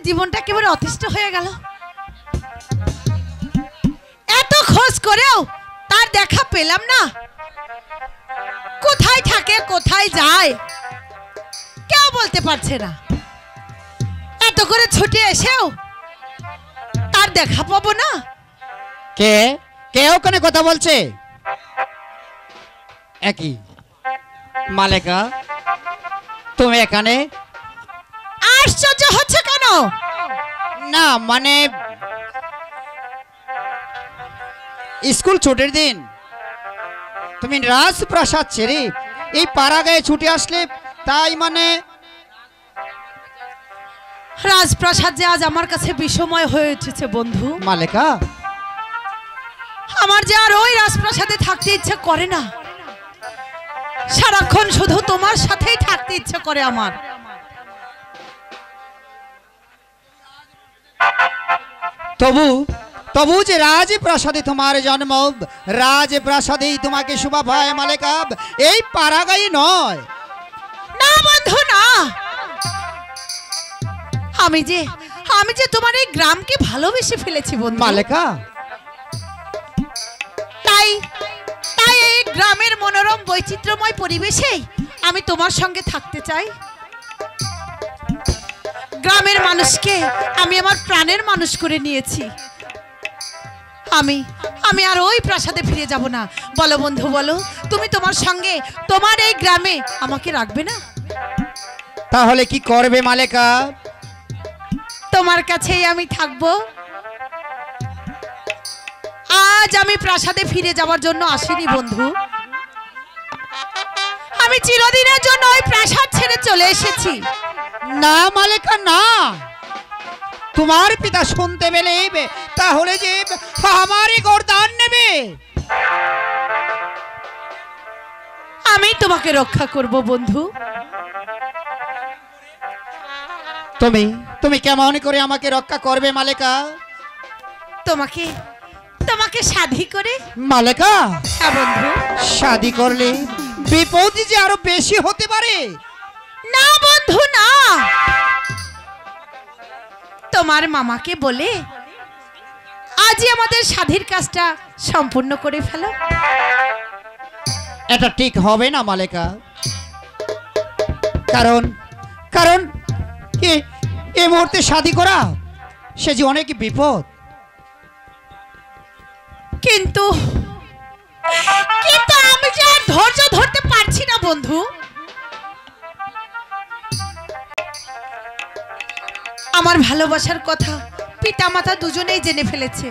জীবনটা একেবারে অতিষ্ঠ হয়ে গেল। এত খোঁজ করেও তার দেখা পেলাম না। কোথায় থাকে কোথায় যায় কেউ বলতে পারছে না। এত করে ছুটে এসেও তার দেখা পাবো না। কে কে ওখানে কথা বলছে? একই মালেকা, তুমি এখানে? আশ্চর্য হচ্ছে কেন? না মানে স্কুল ছুটির দিন তুমি রাজপ্রাসাদ ছেড়ে এই পাড়া গায়ে ছুটে আসলে, তাই মানে। রাজপ্রাসাদ যে আজ আমার কাছে বিষময় হয়ে উঠেছে বন্ধু। মালেকা, আমার যে আর ওই রাজপ্রাসাদে থাকতে ইচ্ছে করে না। সারাক্ষণ শুধু তোমার সাথেই থাকতে ইচ্ছে করে আমার। তবু তবু যে রাজপ্রাসাদে তোমার জন্ম, রাজপ্রাসাদেই তোমাকে শোভা পায় মালেকা, এই পাড়াগাই নয়। না বন্ধু না, আমি যে তোমার এই গ্রামকে ভালোবেসে ফেলেছি বন্ধু মালেকা। তাই তাই এই গ্রামের মনোরম বৈচিত্র্যময় পরিবেশে আমি তোমার সঙ্গে থাকতে চাই। গ্রামের মানুষকে আমি আমার প্রাণের মানুষ করে নিয়েছি। আমি আর ওই প্রাসাদে ফিরে যাব না। বলো বন্ধু বলো, তুমি তোমার সঙ্গে তোমার এই গ্রামে আমাকে রাখবে না? তাহলে কি করবে মালেকা? তোমার কাছেই আমি থাকবো। আজ আমি প্রাসাদে ফিরে যাওয়ার জন্য আসিনি বন্ধু। আমি চিরদিনের জন্য ওই প্রাসাদ ছেড়ে চলে এসেছি। না মালেকা না, তোমার পিতা শুনতে পেলে তাহলে যে আমারই গর্দান নেবে। আমি তোমাকে রক্ষা করব বন্ধু। তুমি কেমন করে আমাকে রক্ষা করবে মালেকা? তোমাকে শাদি করে। মালেকা, হ্যাঁ বন্ধু। শাদি করলে বিপদ যে আরো বেশি হতে পারে। না বন্ধু না, তোমার মামাকে বলে আজই আমাদের শাদির কাজটা সম্পূর্ণ করে ফেলো। এটা ঠিক হবে না মালেকা, কারণ কারণ এই মুহূর্তে শাদি করা সে যে অনেক বিপদ। কিন্তু আমি যে আর ধৈর্য ধরতে পারছি না বন্ধু। আমার ভালোবাসার কথা পিতা মাতা দুজনেই জেনে ফেলেছে।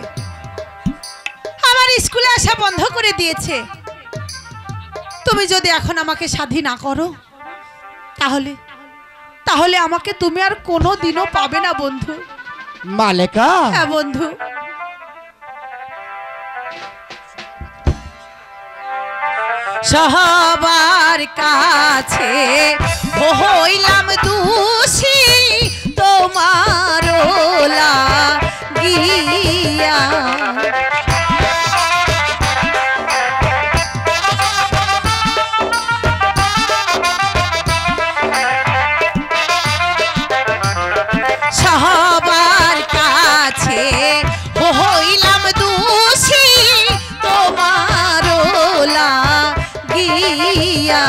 আমার স্কুলে আসা বন্ধ করে দিয়েছে। তুমি যদি এখন আমাকে শাদি না করো তাহলে আমাকে তুমি আর কোনো দিনও পাবে না বন্ধু। মালেকা। হ্যাঁ বন্ধু। সবার কাছে হইলাম দোষী তোমার লাগিয়া। সবার কাছে হইলাম দোষী তোমার লাগিয়া।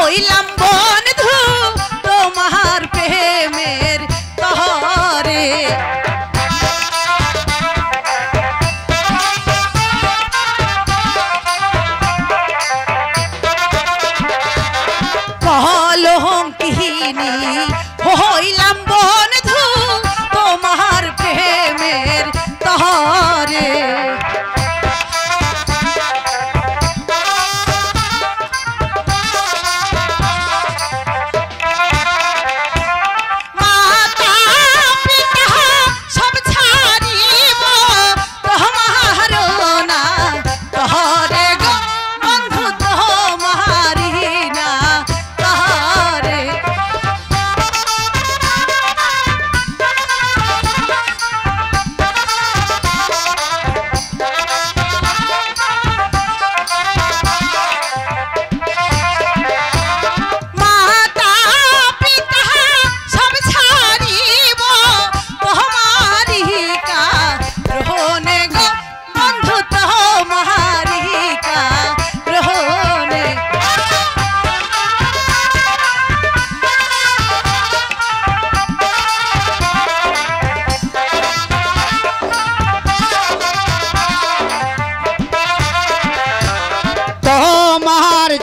হইলাম বন্ধু তোমার প্রেমের তরে কলঙ্কিনী হইলাম বন্ধু তোমার প্রেমের তরে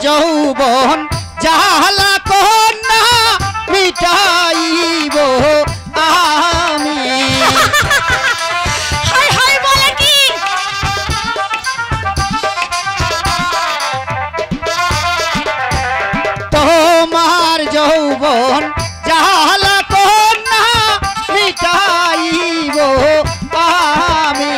যৌবন জালা কন্যা মিটাইব আমি হাই হাই বলে কি তোমার যৌবন জালা কন্যা মিটাইব আমি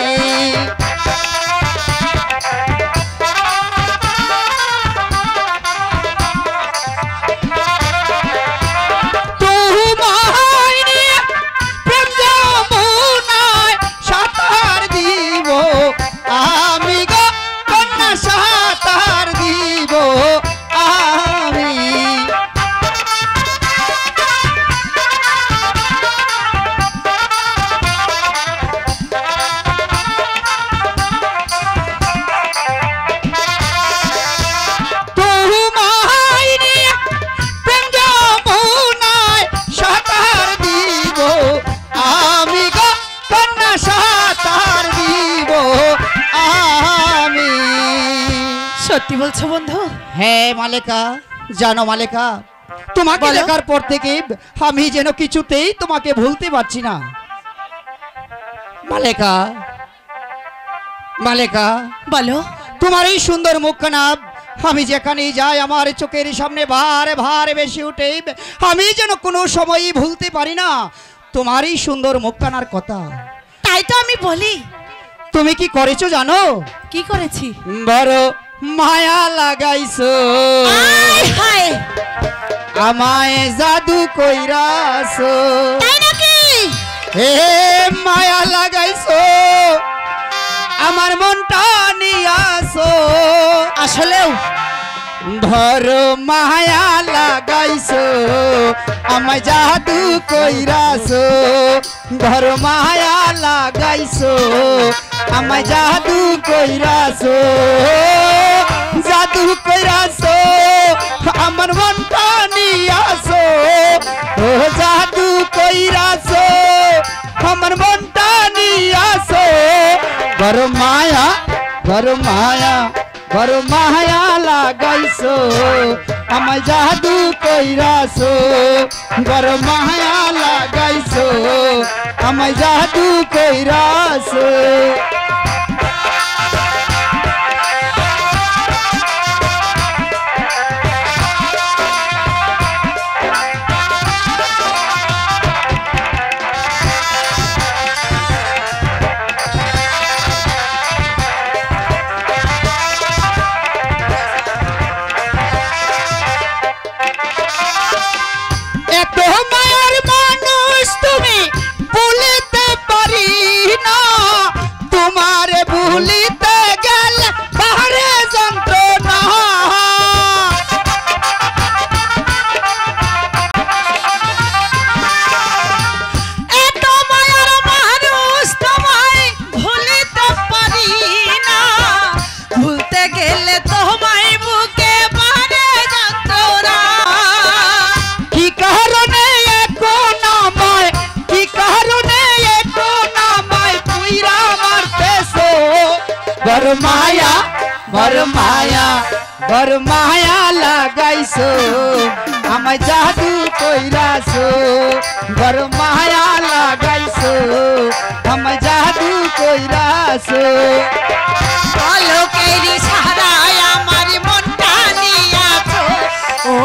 সত্যি বলছো বন্ধু? হ্যাঁ মালেকা, জানো মালেকা, তোমাকে বলো। দেখার পর থেকে আমি যেন কিছুতেই তোমাকে ভুলতে পারছি না মালেকা। মালেকা বলো। তোমার এই সুন্দর মুখখানা আমি যেখানেই যাই আমার চোখের সামনে ভারে ভারে বেশি উঠে, আমি যেন কোনো সময়ই ভুলতে পারি না তোমার এই সুন্দর মুখখানার কথা। তাই তো আমি বলি। তুমি কি করেছো জানো? কি করেছি? বড় মায়া লাগাইছো, আয় হায়, আমায় জাদু কইরাছো। তাই নাকি? হে মায়া লাগাইছো, আমার মনটা নিয়াছো। আসলেও ধর মায়া লাগাইছো, আমায় জাদু কইরাছো। ধর মায়া লাগাইছো, আমায় জাদু কইরাছো। জাদু কইরাছো, আমার মনটা নিয়াছো। ও জাদু কইরাছো, আমার মনটা নিয়াছো। ঘর মায়া, ঘর মায়া, ঘর মায়া লাগাইছো, আমায় জাদু কইরাছো। ঘর মায়া লাগাইছো, আমায় জাদু কইরাছো। এত মায়ার মানুষ তুমি, ভুলিতে পারি না। তোমারে ভুলিতে গেলে বাহারে যন্ত্রণা। এত মায়ার মানুষ তোমায় ভুলিতে পারি না। ভুলতে গেলে তোমায় বুকে বাড়ে যন্ত্রণা। মায়া বড় মায়া লাগাইছো আমায় জাদু কইরাছো বড় মায়া লাগাইছো আমায় জাদু কইরাছো পলকেরি সারায় আমার মনটা নিয়াছো ও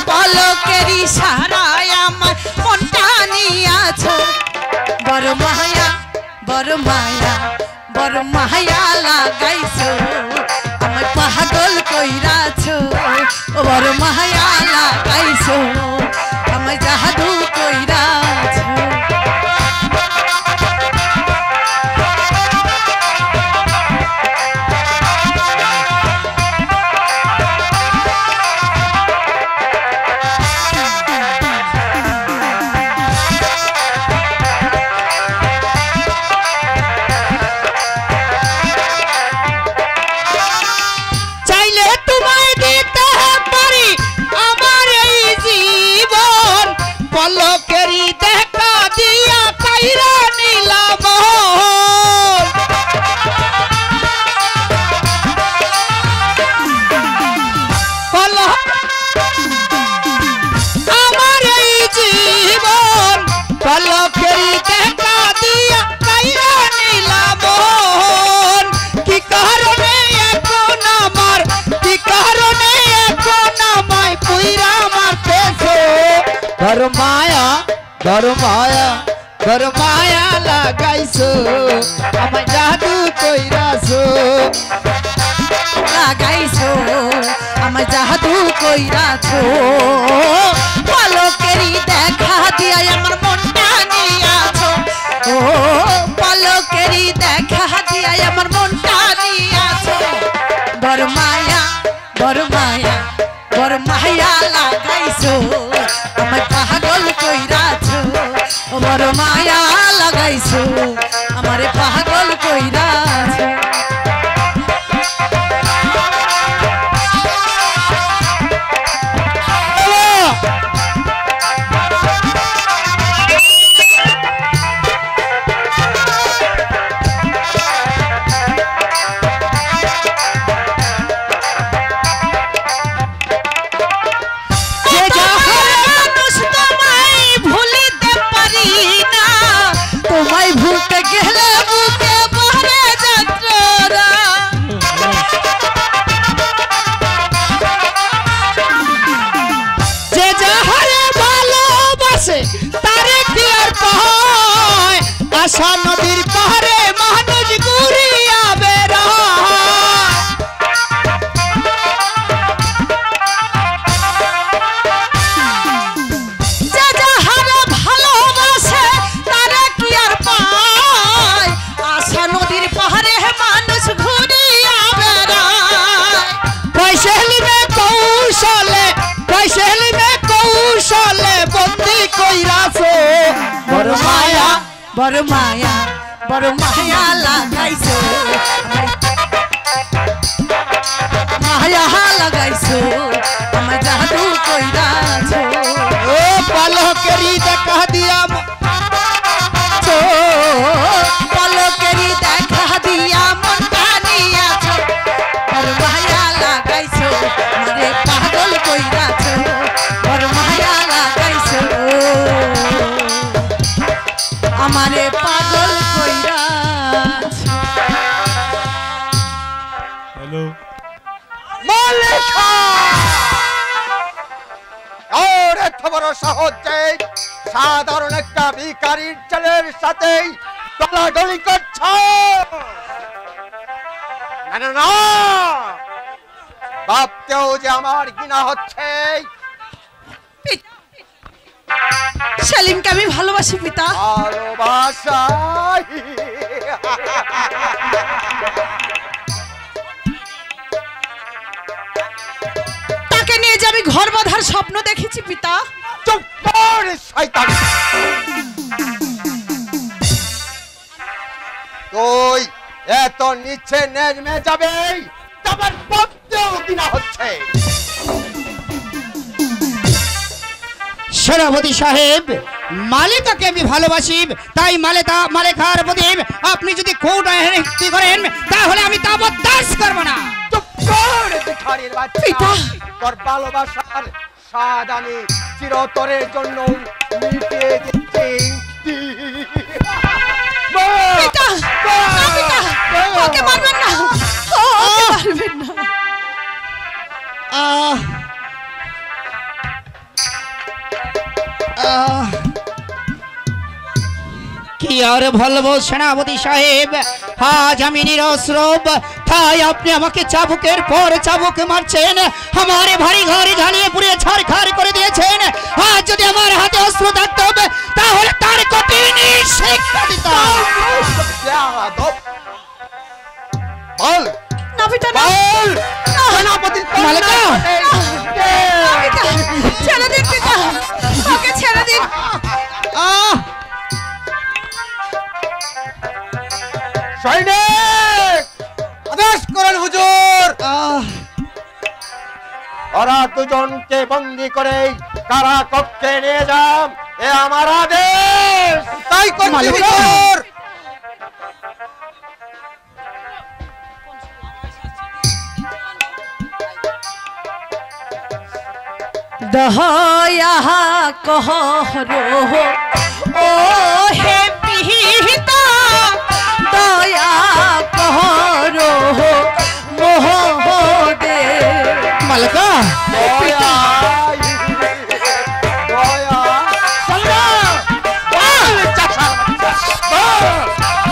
পলকেরি সারায় আমার মনটা নিয়াছো বড় মায়া লাগাইছো আমার পাগল কইরাছো ও বড় মায়া লাগাইছো আমার জাদু কইরাছো পলকেরি দেখা দিয়া কাইরা নিলাম আমার এই জীবন পলকেরি দেখা দিয়া কাইরা নিলাম কি কারণে এখন আমায় পুইরা মারতেছো বড় মায়া লাগাইছো আমায় জাদু কইরাছো আমায় জাদু কইরাছো পলকেরি দেখা দিয়া আমার মনটা নিয়াছো ও পলকেরি দেখা দিয়া আমার মনটা নিয়াছো বড় মায়া লাগাইছো আমায় পাগল কইরাছো বড় মায়া লাগাইছো আমারে পাগল কইরাছো তোমায় ভুলতে গেলে বুকে ভরে যাত্রা যে যাহারে ভালোবাসে তারে কি আর পায় আশা নদীর পাহাড়ে মানুষ ঘুরিয়া বেড়ায় যে যাহারে ভালোবাসে তারে কি আর পায় আশা নদীর পাহাড়ে মানুষ ঘুরিয়া বেড়ায় কৌশলে বন্দি কইরাছো বড় মায়া লাগাইছো আমার জাদু কইরাছো ও পলকেরি দেখা দিয়া পলকেরি দেখা দিয়া মনটা নিয়াছো বড় মায়া লাগাইছো আমারে পাগল কইরাছো বড় মায়া লাগাইছো আমারে পাগল কইরাছো হ্যালো মালিকা ওর এত বড় সাহসে সাধারণ একটা ভিখারির ছেলের সাথে গলাগলি করছ না ভাবতেও যে আমার ঘৃণা হচ্ছে সেলিমকে আমি ভালোবাসি পিতা ভালোবাসা তাকে নিয়ে যে আমি ঘর বাঁধার স্বপ্ন দেখেছি পিতা চুপ কর শয়তান তুই এত নিচে নেমে যাবে তোমার ভাবতেও ঘৃণা হচ্ছে সেনাপতি সাহেব, মালিকাকে আমি ভালোবাসি, তাই মালেকার প্রতি আপনি যদি কোটায় হেনস্থি করেন তাহলে আমি তা বরদাস্ত করব না। চুপ কর ভিখারির বাচ্চা। পিতা। তোর ভালোবাসার স্বাদ আমি চিরতরের জন্য মিটিয়ে দিচ্ছি। পিতা, না পিতা, ওকে মারবেন না, ওকে মারবেন না। আহ আহ কি আর বলবো সেনাপতি সাহেব, আজ আমি নিরস্ত্র, তাই আপনি আমাকে চাবুকের পর চাবুক মারছেন, আমার ভারী ঘরে ঝালিয়ে পুড়িয়ে ছাড়খাড় করে দিয়েছেন। আজ যদি আমার হাতে অস্ত্র থাকতে হবে তাহলে তার কঠিন শিক্ষা দিতাম। বল না পিতা, না, বল না, সেনাপতির মালিকা! না পিতা, ছেড়ে দিন পিতা, ওকে ছেড়ে দিন। আহ সৈনিক আদেশ করেন হুজুর। আহ ওরা দুজনকে বন্দি করে কারা কক্ষে নিয়ে যান, এ আমার আদেশ। তাই করছি মালিকা! হুজুর। দয়া কহরো ও হে পিতা, দয়া কহরো মোহ দে। মালিকা! দয়া, দয়া। বল, চাচা, বল,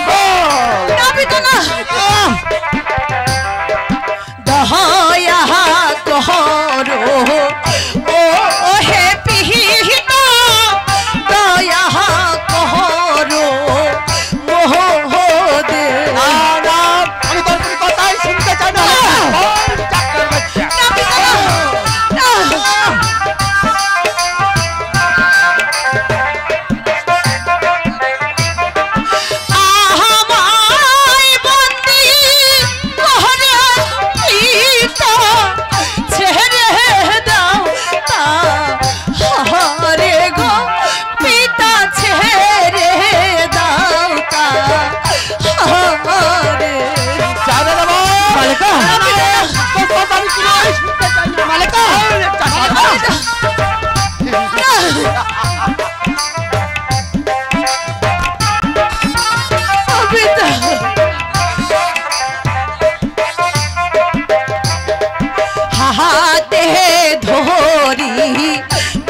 বল। না পিতা, না, আহ দয়া কহরো ও হে পিতা, দয়া কহরো মোহ দে। না, না, আমি তোর কোনো কথাই শুনতে চাই না। বল, চাচার বাচ্চা। না পিতা, না, না। আমায় বন্দি করে পিতা, ছেড়ে দাও তাহারে গো পিতা, ছেড়ে দাও তাহারে। চাঁদা দেবো। মালিকা! তোর কথা আমি কোনোই শুনতে চাই না। মালিকা! বল, চাচার বাচ্চা। পিতা, হাতে ধরি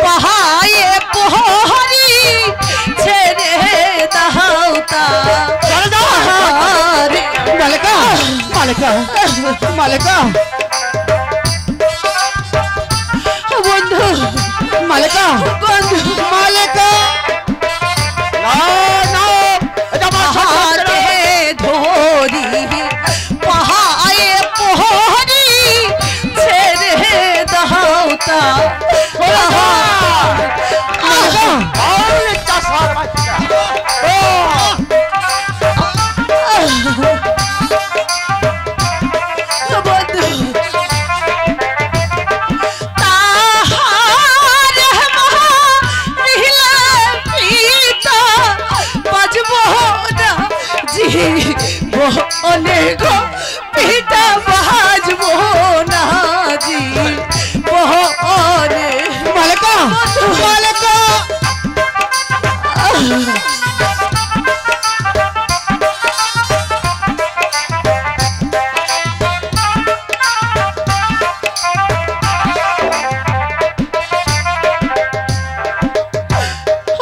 পাহায়ে পোহরি, ছেড়ে দাও তাহারে। মালিকা! মালিকা! মালিকা! বন্ধু, মালিকা! বন্ধু, মালিকা! না, না, এটা আমার হাতে ধরি পাহায়ে পোহরি, ছেড়ে দাও তাহারে। বল, চাচার বাচ্চা। বন্ধু, তাহারে মরিলে পিতা, বাজবো না জীবনে গো পিতা, বাজবো না জীবনে। মালিকা! মালিকা!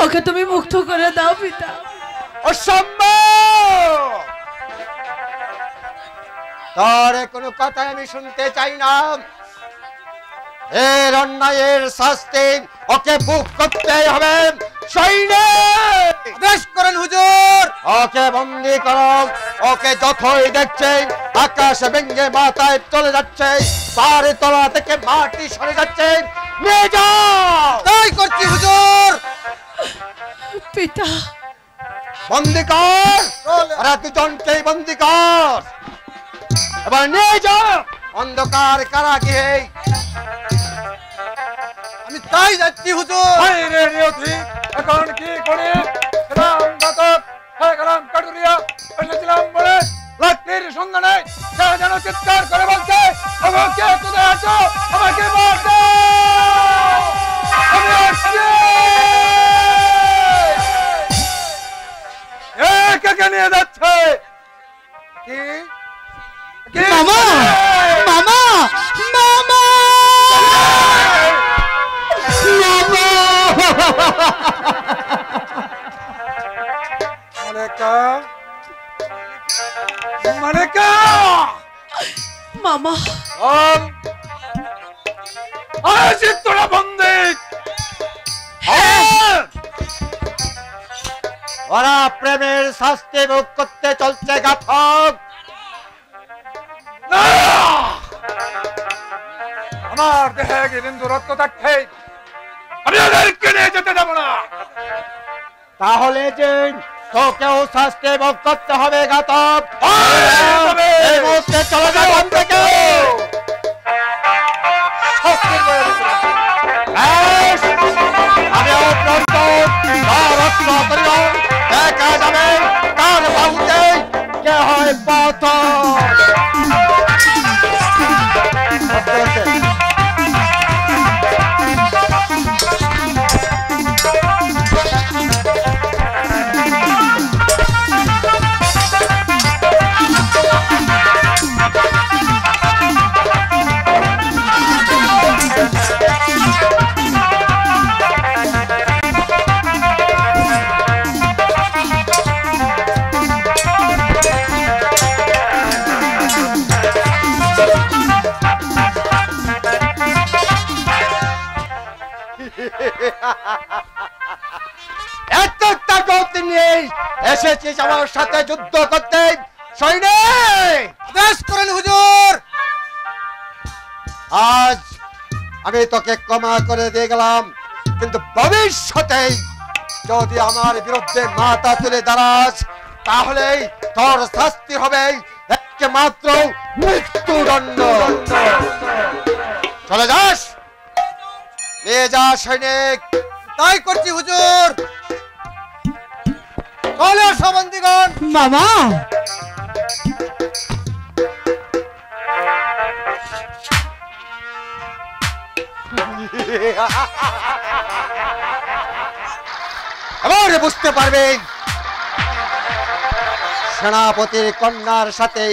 ওকে তুমি মুক্ত করে দাও পিতা। অসম্ভব। তোর কোনো কথা আমি শুনতে চাই না। এর অন্যায়ের শাস্তি ওকে ভোগ করতেই হবে। সৈনিক আদেশ করেন হুজুর। ওকে বন্দি করো। ওকে যতই দেখছেন আকাশে ভেঙে মাথায় চলে যাচ্ছে, পাহাড়ের তলা থেকে মাটি সরে যাচ্ছে, নিয়ে যাও। তাই করছি হুজুর। পিতা, বন্দি কর। ওরা দুজনকেই বন্দি কর। এবার নিয়ে যাও অন্ধকার কারাগৃহে। আমি তাই যাচ্ছি হুজুর। রে নিয়তি, এখন কি করি? ছিলাম ঘাতক, হয়ে গেলাম কাটুরিয়া, এসেছিলাম বলে লাঠির সন্ধানে সে যেন চিৎকার করে বলছে, ওগো কে কোথায় আছো, আমাকে মারতে, আমি আসছি। কে নিয়ে যাচ্ছে? কি কি? মামা মামা মামা মালেকা, মালেকা, মামা আজ তোরা বন্দী। ওরা প্রেমের শাস্তি ভোগ করতে চলছে ঘাতক। না! আমার দেহে বিন্দু রক্ত থাকতে আমি ওদেরকে নিয়ে যেতে দেবো না। তাহলে যে তোকেও শাস্তি ভোগ করতে হবে ঘাতক। এই মুহূর্তে চলে যা এখান থেকে। বেশ, আমিও প্রস্তুত। তার রক্ত করিলাম, দেখা যাবে তার বাহুতে কে হয় পাথর। আস্তে আস্তে। এত তাকত নিয়ে এসেছিস আমার সাথে যুদ্ধ করতে সৈনিক? আদেশ করেন হুজুর। আজ আমি তোকে ক্ষমা করে দিয়ে গেলাম, কিন্তু ভবিষ্যতে যদি আমার বিরুদ্ধে মাথা তুলে দাঁড়াস তাহলে তোর শাস্তি হবে একমাত্র মৃত্যুদণ্ড। চলে যাস, নিয়ে যা সৈনিক। তাই করছি হুজুর। চলো সবন্দিগণ। মামা এবারে বুঝতে পারবেন সেনাপতির কন্যার সাথে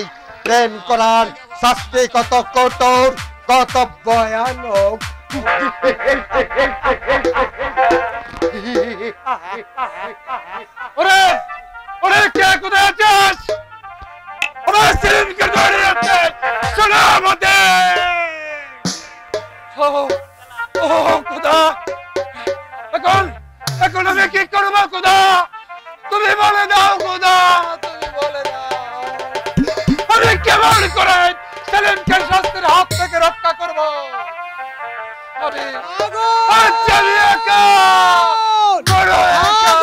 প্রেম করার শাস্তি কত কঠোর, কত ভয়ানক। ওরে ওরে কে কোথায় আছিস? ওরে সেলিমকে ধরে আছে, শোনো আমাদের। ও ও খোদা, এখন এখন আমি কি করবো খোদা? তুমি বলে দাও খোদা, তুমি বলে দাও। আমি কেমন করে সেলিমকে শাস্তির হাত থেকে রক্ষা করবো? আমি আমি একা, বড় একা।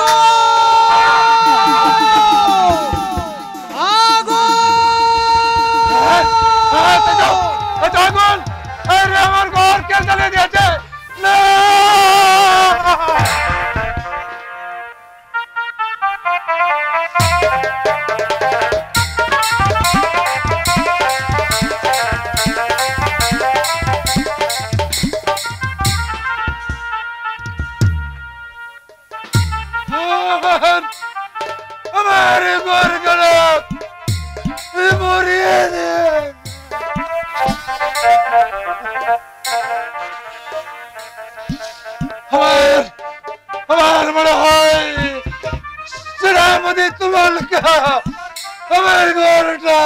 আগুন! আরে আমার ঘর কে জ্বালিয়ে দিয়েছে? না! আমার ঘর গেল, মরিয়ে দে। আমার মনে হয় সেনাপতি তোমার আমার ঘরটা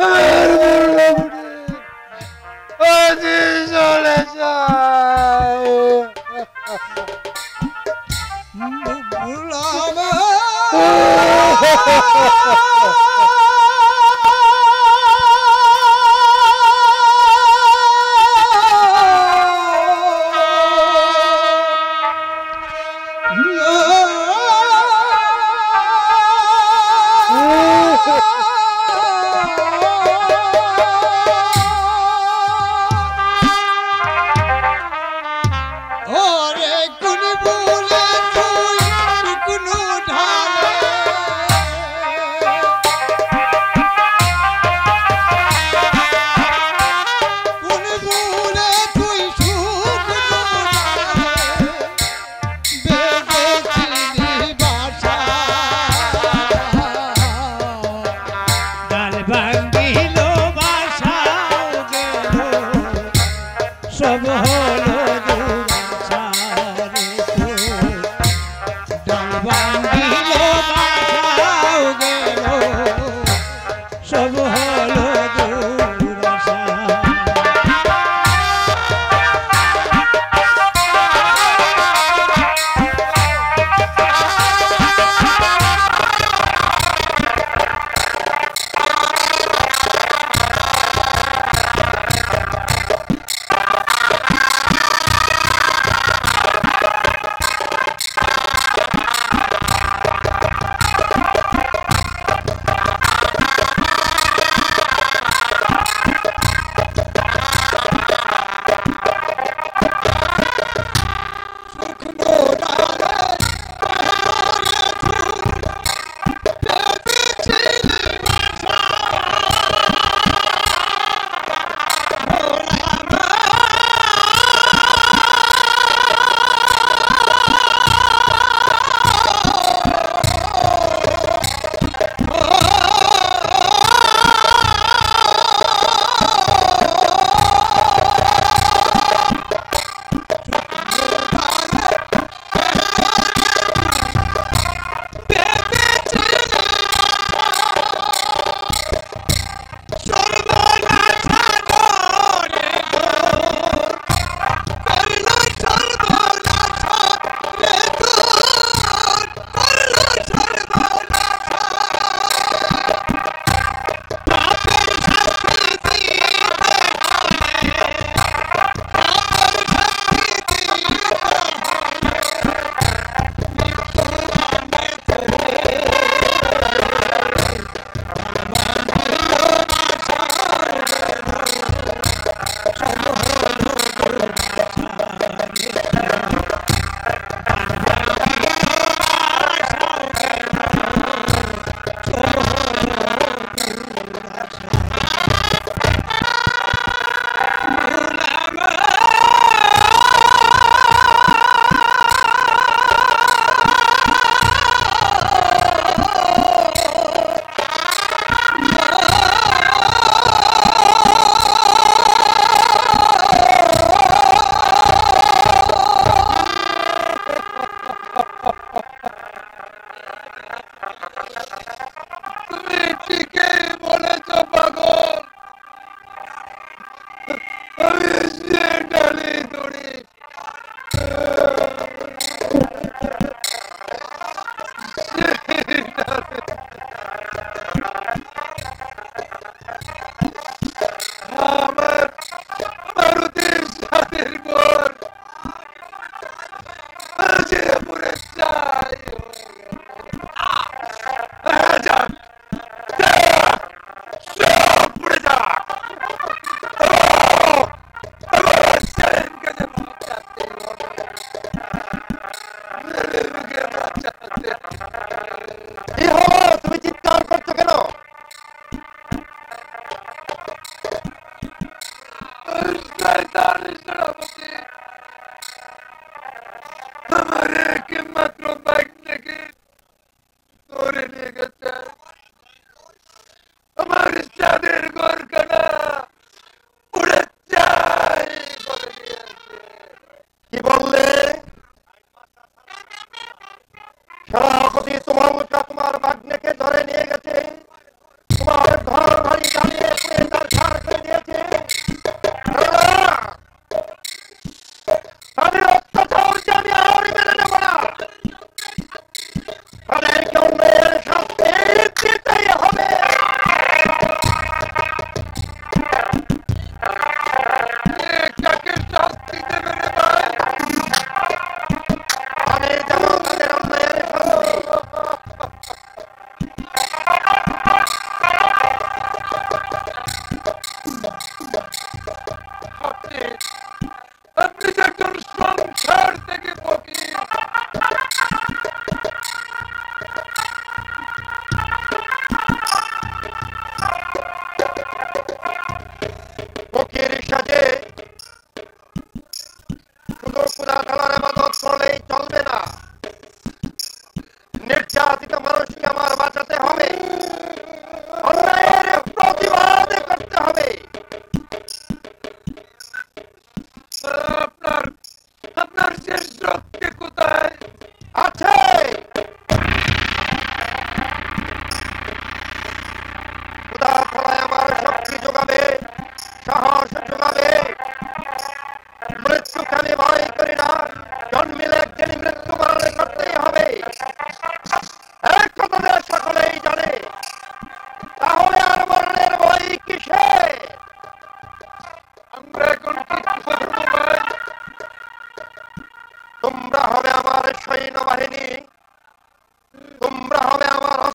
আমার ঘরটা চলে যায়। ভাঙিল বাসাও গেল সব হলো দুরাশা।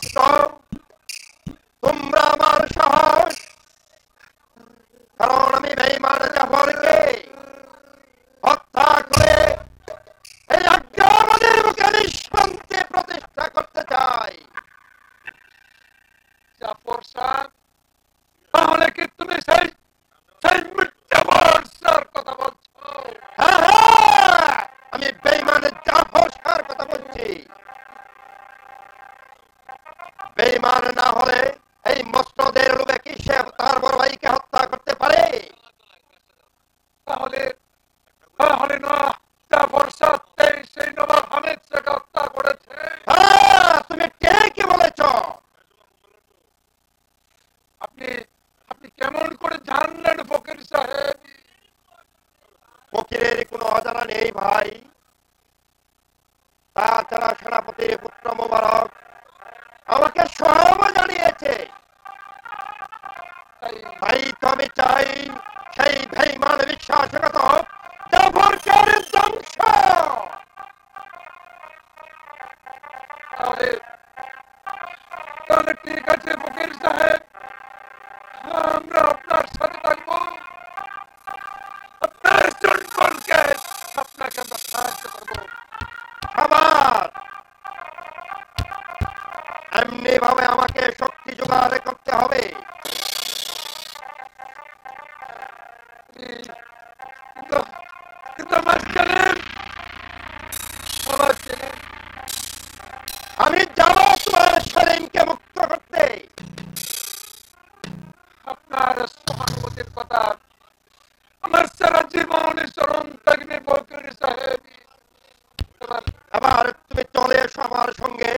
কষ্ট, তোমরা আমার সাহস, কারণ আমি বেঈমান জাফরকে হত্যা করে এই আজ্ঞাবাদের মুখে নিঃশান্তি প্রতিষ্ঠা করতে চাই। জাফর সাহেব, তাহলে কি তুমি সেই সেই মিথ্যা বর্ষার কথা বলছো? হ্যাঁ হ্যাঁ, আমি বেঈমান জাফর শাহর কথা বলছি। বেঈমান না হলে এই মসনদের লোভে কি সে তার বড় ভাইকে হত্যা করতে পারে? তাহলে তাহলে না, জাফর সাহেব সেই নবাব হামিদ শেখকে হত্যা করেছে। হ্যাঁ, তুমি ঠিকই বলেছ। আপনি আপনি কেমন করে জানলেন ফকির সাহেব? ফকিরের কোনো অজানা নেই ভাই, তাছাড়া সেনাপতির পুত্র মোবারক আমাকে সব জানিয়েছে। তাই তো আমি চাই সেই বেঈমান বিশ্বাসঘাতক জাফরকে ধ্বংস। তাহলে তাহলে ঠিক আছে ফকির সাহেব, আমরা আপনার সাথে থাকবো। আপনার জনগণকে আপনাকে আমরা সাহায্য করবো। আবার এমনি ভাবে আমাকে শক্তি জোগাড় করতে হবে। কিন্তু আমার চ্যালেঞ্জ, আমার চ্যালেঞ্জ, আমি যাব তোমার সেলিমকে মুক্ত করতে। আপনার সহানুভূতির কথা আমার সারা জীবন স্মরণ থাকবে ফকির সাহেব। আবার তুমি চলে এসো আমার সঙ্গে।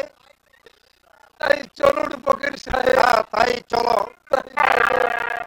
তাই চলুন ফকির সাহেব, তাই চলো। তাই চলুন।